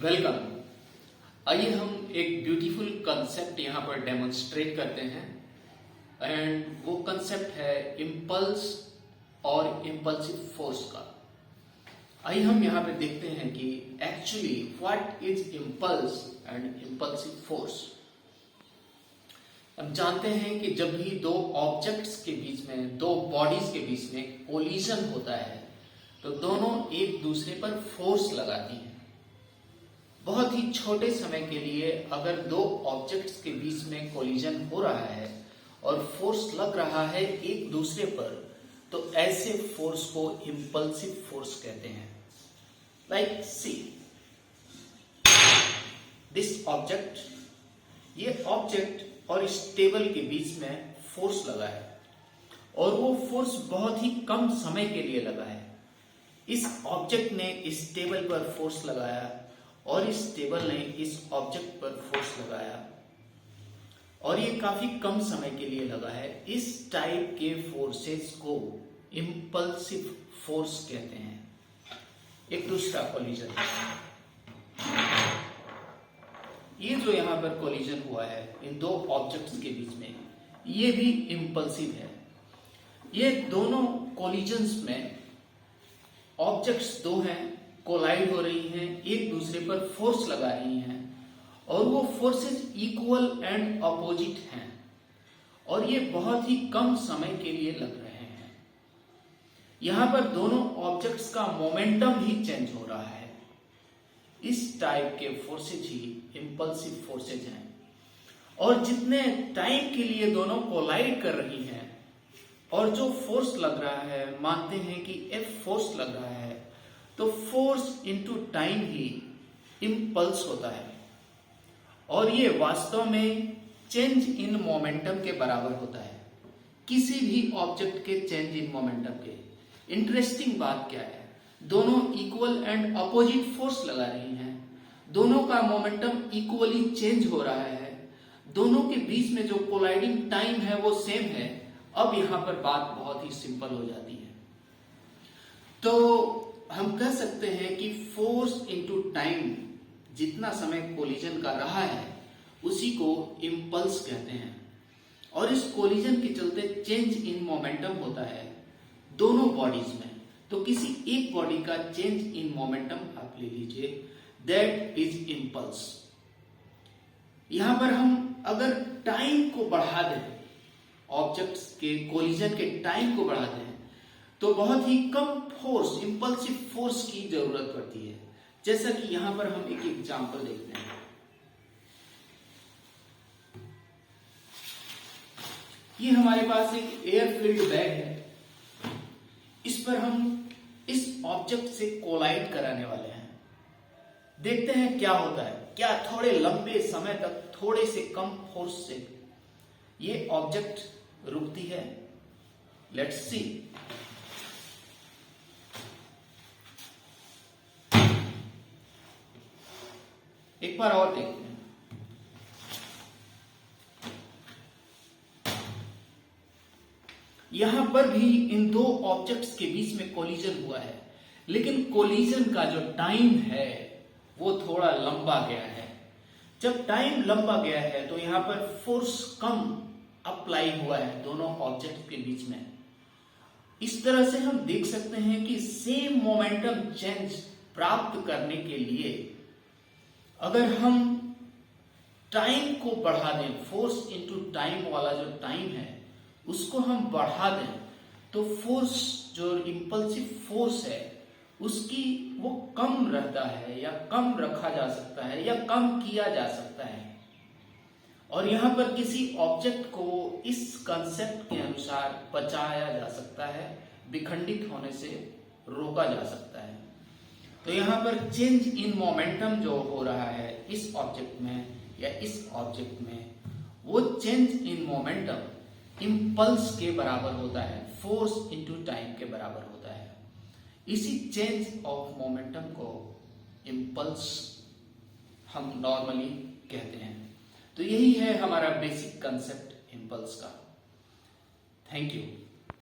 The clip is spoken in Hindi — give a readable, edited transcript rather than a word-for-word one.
वेलकम। आइए हम एक ब्यूटीफुल कंसेप्ट यहाँ पर डेमोन्स्ट्रेट करते हैं एंड वो कंसेप्ट है इम्पल्स और इम्पल्सिव फोर्स का। आइए हम यहाँ पे देखते हैं कि actually what is impulse and impulsive force. हम जानते हैं कि जब भी दो ऑब्जेक्ट्स के बीच में, दो बॉडीज के बीच में कोलिजन होता है तो दोनों एक दूसरे पर फोर्स लगाती हैं। बहुत ही छोटे समय के लिए अगर दो ऑब्जेक्ट्स के बीच में कोलिजन हो रहा है और फोर्स लग रहा है एक दूसरे पर, तो ऐसे फोर्स को इम्पल्सिव फोर्स कहते हैं। लाइक सी दिस ऑब्जेक्ट, ये ऑब्जेक्ट और इस टेबल के बीच में फोर्स लगा है और वो फोर्स बहुत ही कम समय के लिए लगा है। इस ऑब्जेक्ट ने इस टेबल पर फोर्स लगाया और इस टेबल ने इस ऑब्जेक्ट पर फोर्स लगाया और ये काफी कम समय के लिए लगा है। इस टाइप के फोर्सेस को इम्पल्सिव फोर्स कहते हैं। एक दूसरा कोलिजन, ये जो यहां पर कोलिजन हुआ है इन दो ऑब्जेक्ट्स के बीच में, ये भी इम्पल्सिव है। ये दोनों कोलिजन्स में ऑब्जेक्ट्स दो हैं, कोलाइड हो रही हैं, एक दूसरे पर फोर्स लगा रही हैं और वो फोर्सेस इक्वल एंड अपोजिट हैं और ये बहुत ही कम समय के लिए लग रहे हैं। यहां पर दोनों ऑब्जेक्ट्स का मोमेंटम ही चेंज हो रहा है। इस टाइप के फोर्सेज ही इम्पल्सिव फोर्सेज हैं और जितने टाइम के लिए दोनों कोलाइड कर रही हैं और जो फोर्स लग रहा है, मानते हैं कि F फोर्स लग रहा है, तो फोर्स इनटू टाइम ही इम्पल्स होता है और ये वास्तव में चेंज इन मोमेंटम के बराबर होता है, किसी भी ऑब्जेक्ट के चेंज इन मोमेंटम के। इंटरेस्टिंग बात क्या है, दोनों इक्वल एंड अपोजिट फोर्स लगा रही हैं, दोनों का मोमेंटम इक्वली चेंज हो रहा है, दोनों के बीच में जो कोलाइडिंग टाइम है वो सेम है। अब यहां पर बात बहुत ही सिंपल हो जाती है। तो हम कह सकते हैं कि फोर्स इनटू टाइम, जितना समय कोलिजन का रहा है उसी को इम्पल्स कहते हैं और इस कोलिजन के चलते चेंज इन मोमेंटम होता है दोनों बॉडीज में। तो किसी एक बॉडी का चेंज इन मोमेंटम आप ले लीजिए, दैट इज इम्पल्स। यहां पर हम अगर टाइम को बढ़ा दें, ऑब्जेक्ट्स के कोलिजन के टाइम को बढ़ा दें, तो बहुत ही कम फोर्स, इम्पल्सिव फोर्स की जरूरत पड़ती है। जैसा कि यहां पर हम एक एग्जांपल देखते हैं। ये हमारे पास एक एयर फिल्ड बैग है, इस पर हम इस ऑब्जेक्ट से कोलाइड कराने वाले हैं। देखते हैं क्या होता है। क्या थोड़े लंबे समय तक थोड़े से कम फोर्स से ये ऑब्जेक्ट रुकती है? Let's see. एक बार और देखते हैं। यहां पर भी इन दो ऑब्जेक्ट्स के बीच में कोलिजन हुआ है, लेकिन कोलिजन का जो टाइम है वो थोड़ा लंबा गया है। जब टाइम लंबा गया है तो यहां पर फोर्स कम अप्लाई हुआ है दोनों ऑब्जेक्ट के बीच में। इस तरह से हम देख सकते हैं कि सेम मोमेंटम चेंज प्राप्त करने के लिए अगर हम टाइम को बढ़ा दें, फोर्स इनटू टाइम वाला जो टाइम है उसको हम बढ़ा दें, तो फोर्स, जो इम्पल्सिव फोर्स है उसकी वो कम रहता है या कम रखा जा सकता है या कम किया जा सकता है। और यहां पर किसी ऑब्जेक्ट को इस कंसेप्ट के अनुसार बचाया जा सकता है, विखंडित होने से रोका जा सकता है। तो यहां पर चेंज इन मोमेंटम जो हो रहा है इस ऑब्जेक्ट में या इस ऑब्जेक्ट में, वो चेंज इन मोमेंटम इम्पल्स के बराबर होता है, फोर्स इनटू टाइम के बराबर होता है। इसी चेंज ऑफ मोमेंटम को इम्पल्स हम नॉर्मली कहते हैं। तो यही है हमारा बेसिक कंसेप्ट इम्पल्स का। Thank you.